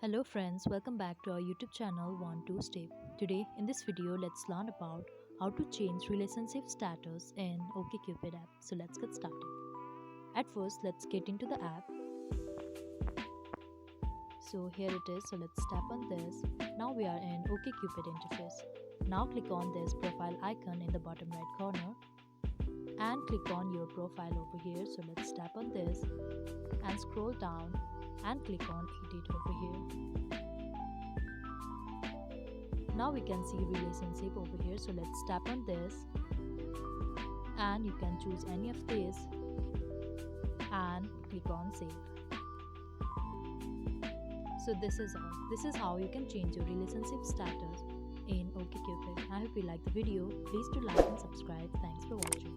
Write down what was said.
Hello friends, welcome back to our YouTube channel 1 2 Step. Today in this video let's learn about how to change relationship status in OkCupid app. So let's get started. At first let's get into the app. So here it is, so let's tap on this. Now we are in OkCupid interface. Now click on this profile icon in the bottom right corner and click on your profile over here. So let's tap on this and scroll down and click on edit over here. Now we can see relationship over here, so let's tap on this and you can choose any of these and click on save. So this is how you can change your relationship status in OkCupid. I hope you like the video. Please do like and subscribe. Thanks for watching.